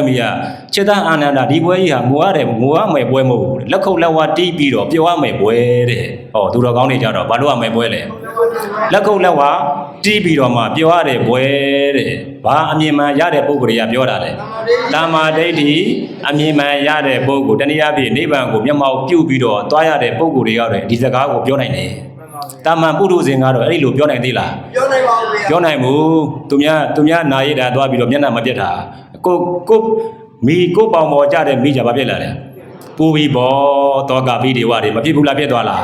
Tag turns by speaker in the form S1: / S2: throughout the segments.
S1: မီးချစ်သားအာနန္ဒာဒီပွဲကြီးဟာငိုရတယ်ငိုရမယ်ပွဲမဟုတ်ဘူးလက်ခုပ်လက်ဝါးတီးပြီးတော့ပျော်ရမယ်ပွဲတဲ့ဟောသူတော်ကောင်းတွေကြတော့ဘာလို့ရမယ်ပွဲလဲလက်ခုပ်လက်ဝါးတီးပြီးတော့မှပျော်ရတဲ့ပွဲတဲ့ဘာအမြင်မှန်ရတဲ့ပုဂ္ဂိုလ်တွေကပြောတာလေတမ္မာဒိဋ္ဌိအမြင်မှန်ရတဲ့ပုဂ္ဂိုလ်တနည်းအားဖြင့်နိဗ္ဗာန်ကိုမျက်မှောက်ပြုပြီးတော့သွားရတဲ့ပုဂ္ဂိုလ်တွေရောက်တယ်ဒီစကားကိုပြောနိုင်တယ်တာမန်ပုထုဇဉ်ကတော့အဲ့ဒီလိုပြောနိုင်သေးလားပြောနိုင်ပါဘူးဗျာပြောနိုင်ဘူးသူများနာရတာသွားပြီးတော့မျက်နှာမပြတ်တာကိုမိကိုပေါင်ပေါ်ကြတဲ့မိကြဘာဖြစ်လာလဲပူပြီးဘောတောကပိဒေဝတွေမဖြစ်ဘူးလားဖြစ်သွားလား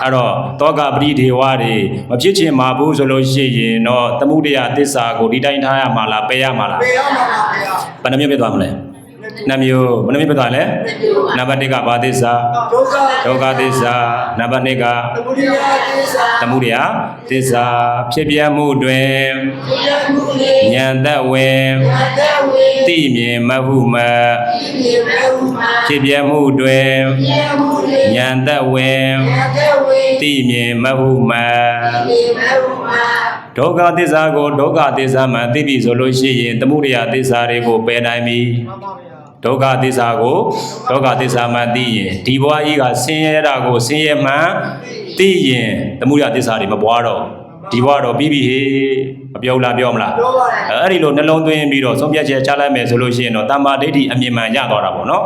S1: အဲ့တော့တောကပိဒေဝတွေမဖြစ်ချင်မှာဘူးဆိုလို့ရှိရင်တော့သမုဒယသစ္စာကိုဒီတိုင်းထားရမှာလားပယ်ရမှာလားပယ်ရမှာပါဗျာဘယ်နှမျိုးဖြစ်သွားမလဲနှမျိုးဘယ်နှမျိုးဖြစ်သွားလဲနံပါတ်1ကဘာသစ္စာဒုက္ခသစ္စာနံပါတ်2ကသမုဒယသစ္စာဖြစ်ပြမှုတွင်ဉာဏ်သက်ဝင်သိမြင်မဟုမဖြစ်ပြမှုတွင်ဉာဏ်သက်ဝင်သိမြင်မဟုမဒုက္ခသစ္စာကိုဒုက္ခသစ္စာမှသိပြီဆိုလို့ရှိရင်သမုဒယသစ္စာတွေကိုပယ်နိုင်ပြီဒုက္ခသစ္စာကိုဒုက္ခသစ္စာမှသိရင်ဒီဘဝကြီးကဆင်းရဲတာကိုဆင်းရဲမှသိရင်သမုဒယသစ္စာတွေမပွားတော့ဒီဘဝတော့ပြီးပြီဟေးမပြောလားပြောမလားပြောပါတယ်အဲ့ဒီလိုနှလုံးသွင်းပြီးတော့ဆုံးဖြတ်ချက်ချလိုက်မယ်ဆိုလို့ရှိရင်တော့တမ္မာဒိဋ္ဌိအမြင်မှန်ရသွားတာပေါ့နော်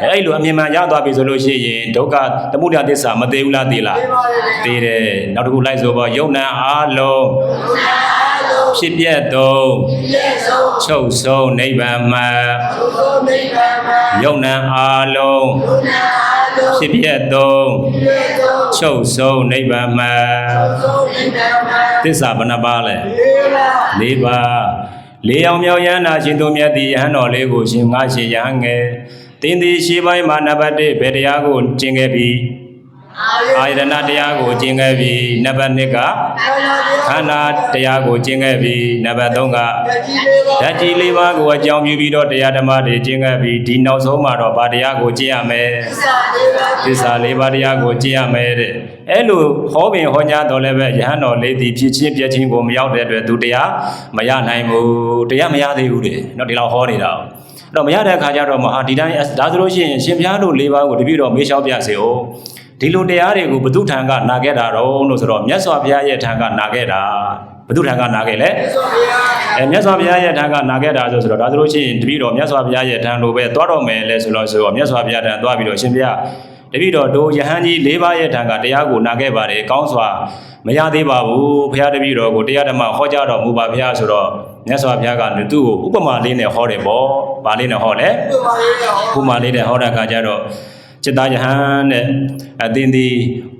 S1: အဲ့ဒီလိုအမြင်မှန်ရသွားပြီဆိုလို့ရှိရင်ဒုက္ခသမုဒယသစ္စာမသိဘူးလားသိလားသိတယ်နောက်တစ်ခုလိုက်ဆိုပေါ့ယုံနာအားလုံးဖြစ်ပြသောချုပ်ဆုံးနိဗ္ဗာန်မှာယုံနာအားလုံးဖြစ်ပြသောချုပ်ဆုံးနိဗ္ဗာန်မှာသစ္စာဘယ်နှပါးလဲ၄ပါးလေးအောင်မြောက်ရဟန္တာရှင်သူမြတ်သည်ယဟန်တော်လေးကိုရှင်ငါရှင်ယဟန်ငယ်တင်းသည်ရှေးပိုင်းမှာနံပါတ်1ဘယ်တရားကိုကျင့်ခဲ့ပြီးအာယတနာတရားကိုကျင့်ခဲ့ပြီးနံပါတ်2ကခန္ဓာတရားကိုကျင့်ခဲ့ပြီးနံပါတ်3ကဓာတ်ကြီး၄ပါးကိုအကြောင်းပြုပြီးတော့တရားဓမ္မတွေကျင့်ခဲ့ပြီးဒီနောက်ဆုံးမှာတော့ဗာတရားကိုကျင့်ရမယ်သစ္စာ၄ပါးတရားကိုကျင့်ရမယ်တဲ့အဲ့လိုဟောပင်ဟောကြားတော်လည်းပဲယဟန်တော်လေးသည်ဖြစ်ချင်းပြချင်းကိုမရောက်တဲ့အတွက်သူတရားမရနိုင်ဘူးတရားမရသေးဘူးတဲ့နော်ဒီလောက်ဟောနေတာတော့မရတဲ့အခါကျတော့မှဟာဒီတိုင်းဒါဆိုလို့ရှိရင်ရှင်ဘုရားတို့၄ပါးကိုတပည့်တော်မေးလျှောက်ပြစေဦးဒီလိုတရားတွေကိုဘု து ထံကနာခဲ့တာတော့လို့ဆိုတော့မြတ်စွာဘုရားရဲ့ထံကနာခဲ့တာဘု து ထံကနာခဲ့လေမြတ်စွာဘုရားရဲ့ထံကနာခဲ့တာဆိုတော့ဒါဆိုလို့ရှိရင်တပည့်တော်မြတ်စွာဘုရားရဲ့ထံလိုပဲသွားတော့မယ်လဲဆိုတော့မြတ်စွာဘုရားထံသွားပြီးတော့ရှင်ဘုရားတပည့်တော်တို့ယဟန်ကြီး၄ပါးရဲ့ထံကတရားကိုနာခဲ့ပါတယ်ကောင်းစွာမရသေးပါဘူးဘုရားတပည့်တော်ကိုတရားဓမ္မဟောကြားတော်မူပါဘုရားဆိုတော့မြတ်စွာဘုရားကသူ့ကိုဥပမာလေးနဲ့ဟောတယ်ပေါ့ဗာလေးနဲ့ဟောလဲဥပမာလေးနဲ့ဟောတဲ့အခါကျတော့จิตตายหันเนี่ยတင်းဒီ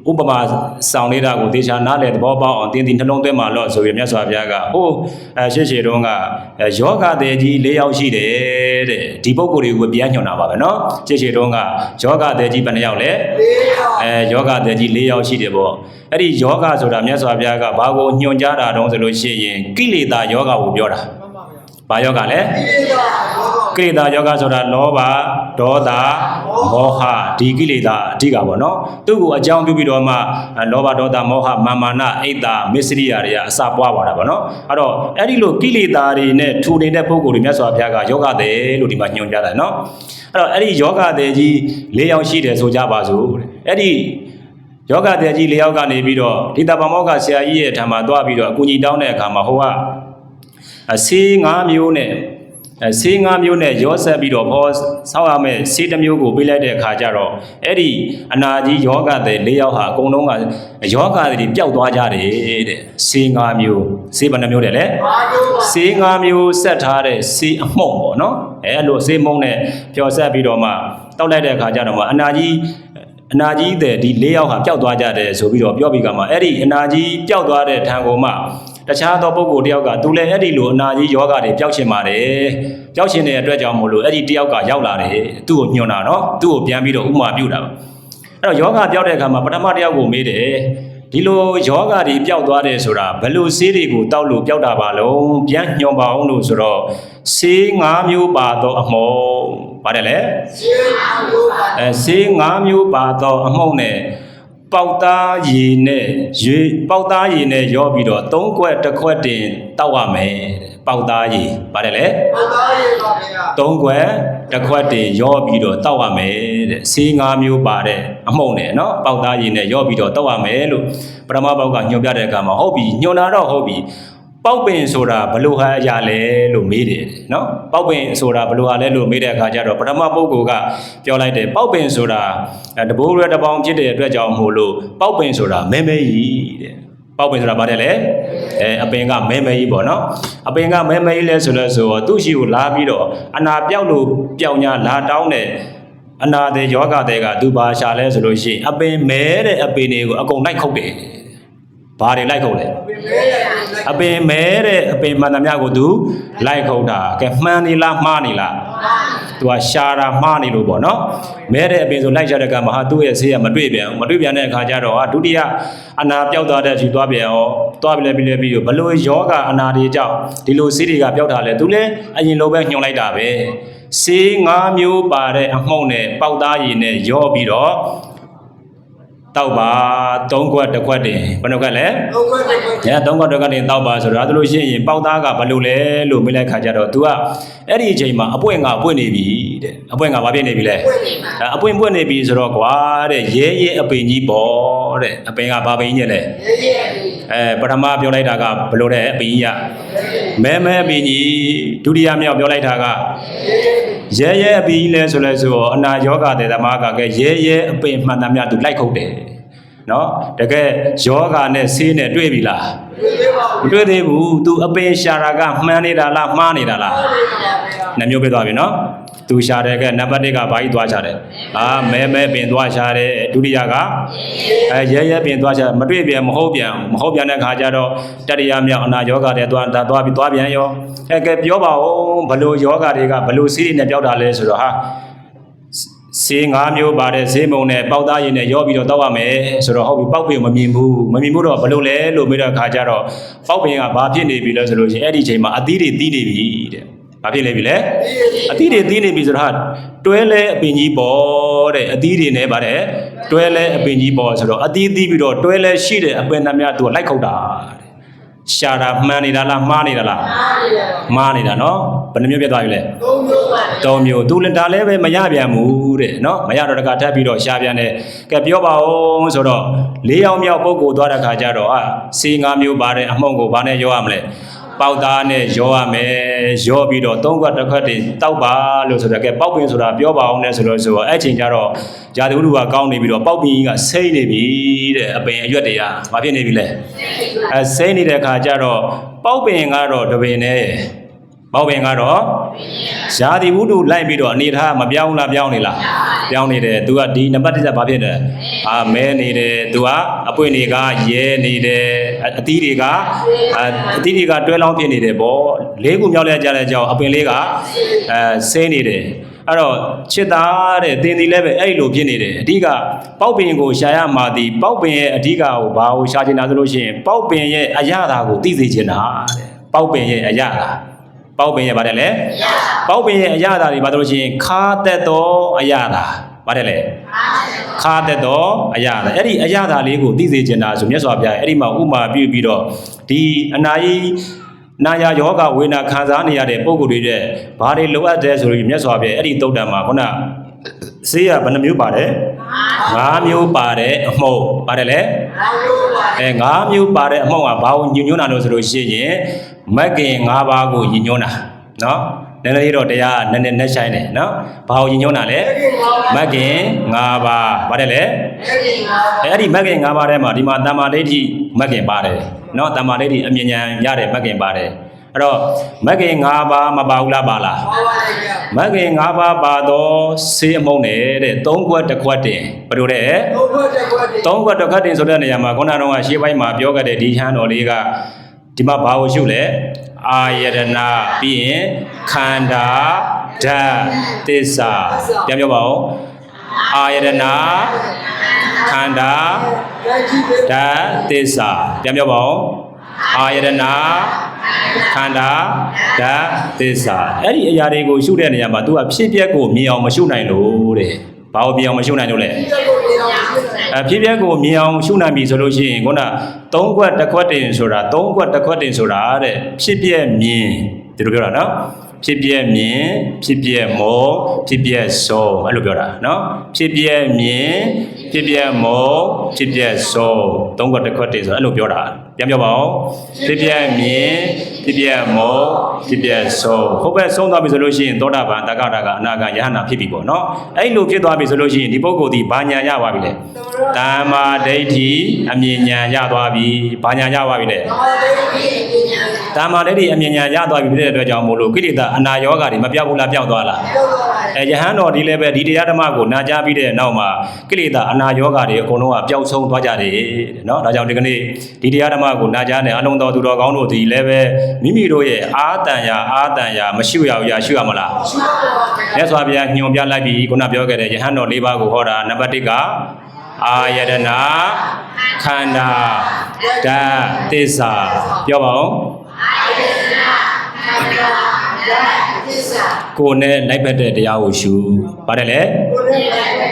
S1: ဥပမာဆောင်လေးတာကိုသေချာနားလည်သဘောပေါက်အောင်တင်းဒီနှလုံးသွင်းမှာလို့ဆိုပြီးမြတ်စွာဘုရားကဟိုရှေ့တုန်းကယောဂတဲ့ကြီး၄ယောက်ရှိတယ်တဲ့ဒီပုဂ္ဂိုလ်တွေကိုပြန်ညွှန်တာပါပဲเนาะရှေ့တုန်းကယောဂတဲ့ကြီးဘယ်နှယောက်လဲ၄ယောက်ယောဂတဲ့ကြီး၄ယောက်ရှိတယ်ပေါ့အဲ့ဒီယောဂဆိုတာမြတ်စွာဘုရားကဘာကိုညွှန်ကြားတာတုံးဆိုလို့ရှိရင်ကိလေသာယောဂကိုပြောတာဘာယောဂလဲကိလေသာယောဂဆိုတာလောဘဒေါသမောဟဒီကိလေသာအဓိကပေါ့နော်သူ့ကိုအကြောင်းပြုပြီးတော့မှလောဘဒေါသမောဟမာမာနအိတ်တာမစ္စရိယာတွေကအစပွားပါတာပေါ့နော်အဲ့တော့အဲ့ဒီလိုကိလေသာတွေနဲ့ထူနေတဲ့ပုဂ္ဂိုလ်တွေမြတ်စွာဘုရားကယောဂတဲ့လို့ဒီမှာညွှန်ကြားတယ်နော်အဲ့တော့အဲ့ဒီယောဂတဲ့ကြီး၄ယောက်ရှိတယ်ဆိုကြပါစို့အဲ့ဒီယောဂတဲ့ကြီး၄ယောက်ကနေပြီးတော့ဒီတပ္ပမောကဆရာကြီးရဲ့ထံမှာသွားပြီးတော့အကူကြီးတောင်းတဲ့အခါမှာဟိုကဆေး၅မျိုးနဲ့ဆေး၅မျိုးနဲ့ရောဆက်ပြီးတော့ဟောဆောက်ရမယ်ဆေးတစ်မျိုးကိုပေးလိုက်တဲ့အခါကျတော့အဲ့ဒီအနာကြီးယောဂတဲ့၄ယောက်ဟာအကုန်လုံးကယောဂတွေပျောက်သွားကြတယ်တဲ့ဆေး၅မျိုးဆေးဘယ်နှမျိုးတဲ့လဲဆေး၅မျိုးဆက်ထားတဲ့ဆေးအမှုန့်ပေါ့နော်အဲ့လိုဆေးမှုန့်နဲ့ပျော်ဆက်ပြီးတော့မှတောက်လိုက်တဲ့အခါကျတော့မှအနာကြီးတဲ့ဒီ၄ယောက်ဟာပျောက်သွားကြတယ်ဆိုပြီးတော့ပြောပြီးကမှအဲ့ဒီအနာကြီးပျောက်သွားတဲ့ထံကိုမှတခြားသောပုဂ္ဂိုလ်တယောက်ကသူလည်းအဲ့ဒီလိုအနာကြီးယောဂတွေပျောက်ရှင်ပါတယ်ပျောက်ရှင်တဲ့အတွက်ကြောင့်မို့လို့အဲ့ဒီတယောက်ကရောက်လာတယ်သူ့ကိုညွှန်တာနော်သူ့ကိုပြန်ပြီးတော့ဥမာပြုတာအဲ့တော့ယောဂပျောက်တဲ့အခါမှာပထမတယောက်ကိုမေးတယ်ဒီလိုယောဂတွေပျောက်သွားတယ်ဆိုတာဘယ်လိုဆေးတွေကိုတောက်လို့ပျောက်တာပါလုံးပြန်ညွှန်ပါအောင်လို့ဆိုတော့ဆေး၅မျိုးပါတော့အမှုံပါတယ်လေဆေး၅မျိုးပါတော့အမှုံနဲ့ပေါက်သားရည်နဲ့ပေါက်သားရည်နဲ့ရောပြီးတော့၃ခွက်တစ်ခွက်တင်တောက်ရမယ် ပေါက်သားကြီးပါတယ်လေ
S2: ပေါက်သားရေးပါဗျာ
S1: 3 ခွက်တစ်ခွက်တင်ရောပြီးတော့တောက်ရမယ်တဲ့ဆေး5 မျိုးပါတဲ့အမှုန့်နဲ့နော်ပေါက်သားကြီးနဲ့ရောပြီးတော့တောက်ရမယ်လို့ပထမပေါက်ကညွှန်ပြတဲ့အခါမှာဟုတ်ပြီညွှန်တာတော့ဟုတ်ပြီပေါက်ပင်ဆိုတာဘလို့ဟာအရာလဲလို့မေးတယ်နော်ပေါက်ပင်ဆိုတာဘလို့ဟာလဲလို့မေးတဲ့အခါကျတော့ပထမပုဂ္ဂိုလ်ကပြောလိုက်တယ်ပေါက်ပင်ဆိုတာတဘိုးရဲတပေါင်းဖြစ်တဲ့အတွက်ကြောင့်မို့လို့ပေါက်ပင်ဆိုတာမဲမဲကြီးတဲ့ပေါက်ပင်ဆိုတာဘာတဲ့လဲအပင်ကမဲမဲကြီးပေါ့နော်အပင်ကမဲမဲကြီးလဲဆိုတော့သူ့ရှိကိုလာပြီးတော့အနာပြောက်လို့ပြောက်ညာလာတောင်းတဲ့အနာတဲ့ယောဂတဲ့ကသူဘာရှာလဲဆိုလို့ရှိရင်အပင်မဲတဲ့အပင်တွေကိုအကုန်လိုက်ခုတ်တယ်ဘာတွေလိုက်ခုတ်လဲအပင်မဲတဲ့အပင်မှန်သမျှကိုသူလိုက်ခုတ်တာကဲမှန်နေလားမှားနေလားသူကရှာတာမှားနေလို့ပေါ့နော်မဲတဲ့အပင်ဆိုလိုက်ကြတဲ့ကမှာဟာသူ့ရဲ့ဆေးကမတွေ့ပြန်ဘူးမတွေ့ပြန်တဲ့အခါကျတော့ဟာဒုတိယအနာပြောက်သွားတဲ့အချိန်သွားပြန်ရောသွားပြီးပြီးဘလို့ယောဂအနာတွေကြောင့်ဒီလိုဆေးတွေကပြောက်တာလဲသူလည်းအရင်လိုပဲညှို့လိုက်တာပဲဆေး5 မျိုးပါတဲ့အမှုန့်နဲ့ပေါက်သားရည်နဲ့ရောပြီးတော့တောက်ပါ3 ခွက်တစ်ခွက်တင်ဘယ်နှခွက်လဲ3 ခွက်တစ်ခွက်3 ခွက်တစ်ခွက်တင်တောက်ပါဆိုတော့ဒါလို့ရှိရင်ပေါက်သားကဘယ်လိုလဲလို့မေးလိုက်ခါကြတော့ तू ကအဲ့ဒီအချိန်မှာအပွင့်ကပွင့်နေပြီတဲ့အပွင့်ကဘာဖြစ်နေပြီလဲအပွင့်ပွင့်နေပြီဆိုတော့ကွာတဲ့ရဲရဲအပင်ကြီးပေါ့တဲ့အပင်ကဘာပင်ကြီးလဲရဲရဲပထမပြောလိုက်တာကဘယ်လိုလဲအပင်ကြီးကမဲမဲအပင်ကြီးဒုတိယမြောက်ပြောလိုက်တာကရဲရဲအပင်ကြီးလဲဆိုတော့အနာယောဂတဲ့သမားကကဲရဲရဲအပင်မှန်သမျှ तू လိုက်ခုတ်တယ်နော်တကယ်ယောဂနဲ့ဆေးနဲ့တွေ့ပြီလားမတွေ့သေးဘူး तू အပင်ရှာတာကမှန်နေတာလားမှားနေတာလားနှမျိုးပြသွားပြီနော် तू ရှာတယ်ကနံပါတ်1ကဘာကြီးသွားချတယ်မဲမဲပင်သွားရှာတယ်ဒုတိယကရဲရဲပင်သွားရှာမတွေ့ပြန်မဟုတ်ပြန်တဲ့ခါကျတော့တတိယမြောက်အနာယောဂတဲ့သွားပြန်ရောကဲပြောပါဦးဘလို့ယောဂတွေကဘလို့ဆေးတွေနဲ့ပြောက်တာလဲဆိုတော့ဟာဆေး5 မျိုးပါတဲ့ဈေးမုံနဲ့ပေါက်သားရည်နဲ့ရောပြီးတော့တောက်ရမယ်ဆိုတော့ဟုတ်ပြီပေါက်ပင်မမြင်ဘူးတော့ဘလို့လဲလို့မေးတဲ့အခါကျတော့ပေါက်ပင်ကဘာဖြစ်နေပြီလဲဆိုလို့ရှိရင်အဲ့ဒီချိန်မှာအသီးတွေတီးနေပြီတဲ့ဘာဖြစ်နေပြီလဲအသီးတွေတီးနေပြီဆိုတော့တွဲလဲအပင်ကြီးပေါ်တဲ့အသီးတွေနဲ့ပါတယ်တွဲလဲအပင်ကြီးပေါ်ဆိုတော့အသီးတီးပြီးတော့တွဲလဲရှိတဲ့အပင်နှမသူကလိုက်ခုတ်တာရှာတာမှန်နေတာလားမှားနေတာလားမှားနေတာနော်ဘယ်နှမျိုးပြတ်သွားပြီလဲ3 မျိုးသူလည်းဒါလည်းပဲမရပြန်ဘူးတဲ့နော်မရတော့တကထပ်ပြီးတော့ရှာပြန်တယ်ကဲပြောပါဦးဆိုတော့4 ယောက်မြောက်ပုဂ္ဂိုလ်သွားတဲ့ခါကျတော့ဆေး5 မျိုးပါတဲ့အမှုန့်ကိုဘာနဲ့ရောရမလဲပေါက်သားနဲ့ရောရမယ်ရောပြီးတော့3 ခွက်တစ်ခွက်တင်တောက်ပါလို့ဆိုတော့ကဲပေါက်ပင်ဆိုတာပြောပါအောင်နဲ့ဆိုတော့အဲ့ချိန်ကျတော့ဇာတိဝတ္ထုကကောင်းနေပြီးတော့ပေါက်ပင်ကြီးကစိမ့်နေပြီတဲ့အပင်အရွက်တွေကမဖြစ်နေပြီလဲစိမ့်နေတဲ့အခါကျတော့ပေါက်ပင်ကတော့တပင်နဲ့ပေါက်ပင်ကတော့ဇာတိဝတ္ထုလိုက်ပြီးတော့အနေထားမပြောင်းလားပြောင်းနေလားပြောင်းနေတယ်သူကဒီနံပါတ်1ကဘာဖြစ်လဲမဲနေတယ်သူကအပွင့်တွေကရဲနေတယ်အသီးတွေကတွဲလောင်းဖြစ်နေတယ်ပေါ့4 ခုမြောက်လဲကြတဲ့ကြောင်အပင်လေးကဆင်းနေတယ်အဲ့တော့ချစ်သားတဲ့သင်ဒီလည်းပဲအဲ့လိုဖြစ်နေတယ်အဓိကပေါက်ပင်ကိုရှာရမှာဒီပေါက်ပင်ရဲ့အဓိကကိုဘာကိုရှာချင်တာဆိုလို့ရှိရင်ပေါက်ပင်ရဲ့အရသာကိုသိစေချင်တာတဲ့ပေါက်ပင်ရဲ့အရသာပေါက်ပင်ရဲ့ဗါတယ်လေပေါက်ပင်ရဲ့အရသာတွေဘာလို့လို့ရှိရင်ခါသက်တော်အရသာဗါတယ်လေခါသက်တော်အရသာအဲ့ဒီအရသာလေးကိုသိစေချင်တာဆိုမြတ်စွာဘုရားအဲ့ဒီမှာဥမာပြုပြီးတော့ဒီအနာကြီးနာယာယောဂဝေနာခံစားနေရတဲ့ပုံကိုယ်တွေတဲ့ဘာတွေလိုအပ်တယ်ဆိုလို့မြတ်စွာဘုရားအဲ့ဒီတုတ်တံမှာခုနဆေးရဘယ်နှမျိုးပါတယ်5 မျိုးပါတဲ့အမှုန့်ပါတယ်လေ5 မျိုးပါတဲ့အမှုန့်ကဘာကိုညွှန်ညွှန်းတာလို့ဆိုလို့ရှိရင်မဂ္ဂင်5 ပါးကိုညွှန်ညွှန်းတာနော်နည်းနည်းတော့တရားနည်းနည်းနဲ့ဆိုင်တယ်နော်ဘာကိုညွှန်ညွှန်းတာလဲမဂ္ဂင်5 ပါးပါတယ်လေအဲ့ဒီမဂ္ဂင်5 ပါးထဲမှာဒီမှာတမ္မာဒိဋ္ဌိမဂ္ဂင်ပါတယ်နော်တမ္မာဒိဋ္ဌိအမြင်ဉာဏ်ရတဲ့မဂ္ဂင်ပါတယ်အဲ့တော့မဂ္ဂင်5 ပါးမပါဘူးလားပါလားမဂ္ဂင်5 ပါးပါတော့ဆေးအမှုန့်နဲ့တဲ့3 ခွက်တစ်ခွက်တင်ဘယ်လိုလဲ3 ခွက်တစ်ခွက်တင်ဆိုတဲ့နေရာမှာခုနကတော့ရှေးပိုင်းမှာပြောခဲ့တဲ့ဒီဟန်တော်လေးကဒီမှာဘာကိုရှုလဲအာယတနာပြီးရင်ခန္ဓာဓာတ်သစ္စာပြန်ပြောပါဦးအာယတနာခန္ဓာဓာတ်သစ္စာပြန်ပြောပါဦးအာယတနာခန္ဓာဓာတ်သစ္စာအဲ့ဒီအရာတွေကိုရှုတဲ့နေရာမှာ तू ကဖြစ်ပျက်ကိုမြင်အောင်မရှုနိုင်လို့တဲ့ဘာလို့မြင်အောင်မရှုနိုင်လို့လဲ ဖြစ်ပြက်ကိုမြင်အောင်ရှုနိုင်ပြီဆိုလို့ရှိရင်ခုန3ခွက်တစ်ခွက်တင်ဆိုတာ3ခွက်တစ်ခွက်တင်ဆိုတာတဲ့ဖြစ်ပြက်မြင်ဒီလိုပြောတာနော်ဖြစ်ပြက်မြင်ဖြစ်ပြက်မောဖြစ်ပြက်စောအဲ့လိုပြောတာနော်ဖြစ်ပြက်မြင်ဖြစ်ပြက်မောဖြစ်ပြက်စော3ခွက်တစ်ခွက်တင်ဆိုအဲ့လိုပြောတာပြန်ပြောပါဦးဖြစ်ပြက်မြင်ဖြစ်ပြက်မောဖြစ်ပြက်စောဟုတ်ပဲဆုံးသွားပြီဆိုလို့ရှိရင်သောတာပန်တက္ကတာကအနာဂယဟနာဖြစ်ပြီပေါ့နော်အဲ့လိုဖြစ်သွားပြီဆိုလို့ရှိရင်ဒီပုဂ္ဂိုလ်ဒီဘာညာရသွားပြီလဲတမ္မာဒိဋ္ဌိအမြင်ညာရသွားပြီဘာညာရသွားပြီလဲတမ္မာဒိဋ္ဌိအမြင်ညာရသွားပြီဖြစ်တဲ့အတွက်ကြောင့်မို့လို့ကိလေသာအနာယောဂါတွေမပြောက်ဘူးလားပြောက်သွားလားယဟန်တော်ဒီလည်းပဲဒီတရားဓမ္မကိုနာကြားပြီးတဲ့နောက်မှာကိလေသာအနာယောဂါတွေအကုန်လုံးကပျောက်ဆုံးသွားကြတယ်တဲ့နော်ဒါကြောင့်ဒီကနေ့ဒီတရားဓမ္မကိုနာကြားတဲ့အလုံးတော်သူတော်ကောင်းတို့ဒီလည်းပဲမိမိတို့ရဲ့အာတန်ရာမရှိရဘူးရရှိရမလားမြတ်စွာဘုရားညွှန်ပြလိုက်ပြီးခုနပြောခဲ့တဲ့ယဟန်တော်၄ပါးကိုဟောတာနံပါတ်1ကအာယတနာခန္ဓာဓာတ်သစ္စာပြောပါဦးကိုယ်နဲ့လိုက်ဖက်တဲ့တရားကိုရှုပါတယ်လေ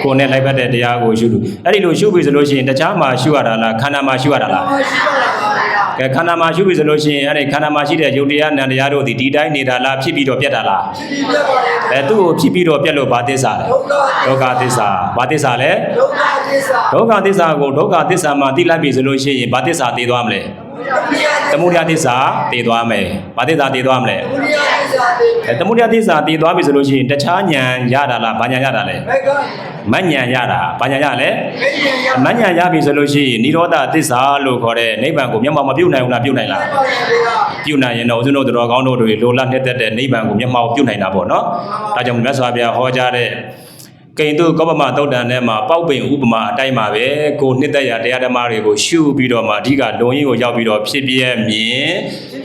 S1: ကိုယ်နဲ့လိုက်ဖက်တဲ့တရားကိုရှုလို့အဲ့ဒီလိုရှုပြီဆိုလို့ရှိရင်တခြားမှာရှုရတာလားခန္ဓာမှာရှုရတာလားကဲခန္ဓာမှာရှုပြီဆိုလို့ရှိရင်အဲ့ဒီခန္ဓာမှာရှိတဲ့ယုတ်တရားနံတရားတို့ဒီတိုင်းနေတာလားဖြစ်ပြီးတော့ပြတ်တာလားသူ့ကိုဖြစ်ပြီးတော့ပြတ်လို့ဘာသစ္စာလဲဒုက္ခသစ္စာဘာသစ္စာလဲဒုက္ခသစ္စာကိုဒုက္ခသစ္စာမှာသိလိုက်ပြီဆိုလို့ရှိရင်ဘာသစ္စာသိသွားမလဲသမုဒယသစ္စာသိသွားမယ်ဘာသစ္စာသိသွားမလဲသမုဒယသစ္စာသိသွားပြီဆိုလို့ရှိရင်တခြားဉာဏ်ရတာလားဘာဉာဏ်ရတာလဲမဉာဏ်ရတာဘာဉာဏ်ရလဲမဉာဏ်ရပြီဆိုလို့ရှိရင်និရောဓသစ္စာလို့ခေါ်တဲ့နိဗ္ဗာန်ကိုမျက်မှောက်မပြုတ်နိုင်ဘူးလားပြုတ်နိုင်လားပြုတ်နိုင်ရင်တော့ဦးဇင်းတို့တော်ကောင်းတို့တွေလိုလားနှစ်သက်တဲ့နိဗ္ဗာန်ကိုမျက်မှောက်ပြုတ်နိုင်တာပေါ့နော်ဒါကြောင့်မြတ်စွာဘုရားဟောကြားတဲ့ကိန္တုကောပမသုတ်တန်ထဲမှာပေါက်ပင်ဥပမာအတိုင်းပါပဲကိုနှစ်သက်ရာတရားဓမ္မတွေကိုရှုပြီးတော့မှအဓိကလုံရင်းကိုရောက်ပြီးတော့ဖြစ်ပြက်မြင်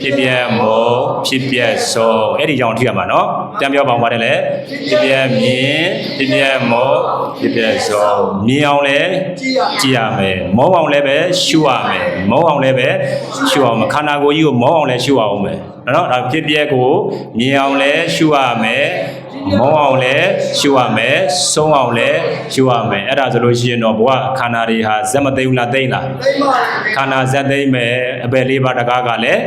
S1: ဖြစ်ပြက်မောဖြစ်ပြက်စောအဲ့ဒီကြောင့်ထိရမှာနော်ပြန်ပြောပါဦးပါတယ်လေဖြစ်ပြက်မြင်ဖြစ်ပြက်မောဖြစ်ပြက်စောမြင်အောင်လဲကြည့်ရမယ်မောအောင်လဲပဲရှုရမယ်မောအောင်လဲပဲရှုအောင်ခန္ဓာကိုယ်ကြီးကိုမောအောင်လဲရှုအောင်မယ်နော်ဒါဖြစ်ပြက်ကိုမြင်အောင်လဲရှုရမယ်မောအောင်လဲရှုရမယ်ဆုံးအောင်လဲရှုရမယ်အဲ့ဒါဆိုလို့ရှိရင်တော့ဘဝခန္ဓာတွေဟာဇက်မသိဘူးလားသိလားခန္ဓာဇက်သိမ့်မယ်အပယ်လေးပါးတကားကလည်း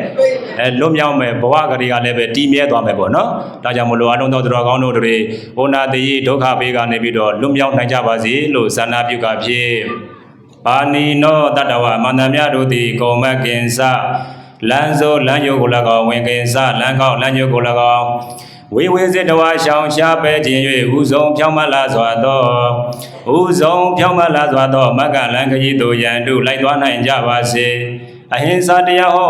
S1: လွတ်မြောက်မယ်ဘဝကလေးကလည်းပဲတည်မြဲသွားမယ်ပေါ့နော်ဒါကြောင့်မလို့အလုံးတော်တော်ကောင်းတို့တွေဟောနာတိဒုက္ခဘေးကနေပြီးတော့လွတ်မြောက်နိုင်ကြပါစေလို့ဇာနာပြုကဖြစ်ပါဏိနောတတဝမန္တမြတို့သည်ကောမကင်္စလမ်းစိုးလမ်းယုတ်ကို၎င်းဝင်ကင်္စလမ်းကောက်လမ်းယုတ်ကို၎င်းဝေဝေစေတဝါရှောင်းရှားပဲခြင်း၍ဥဆုံးဖြောင်းမလာစွာသောဥဆုံးဖြောင်းမလာစွာသောမဂ္ဂလံခရီးသို့ရန်တုလိုက်သွားနိုင်ကြပါစေအဟိံစာတရားဟော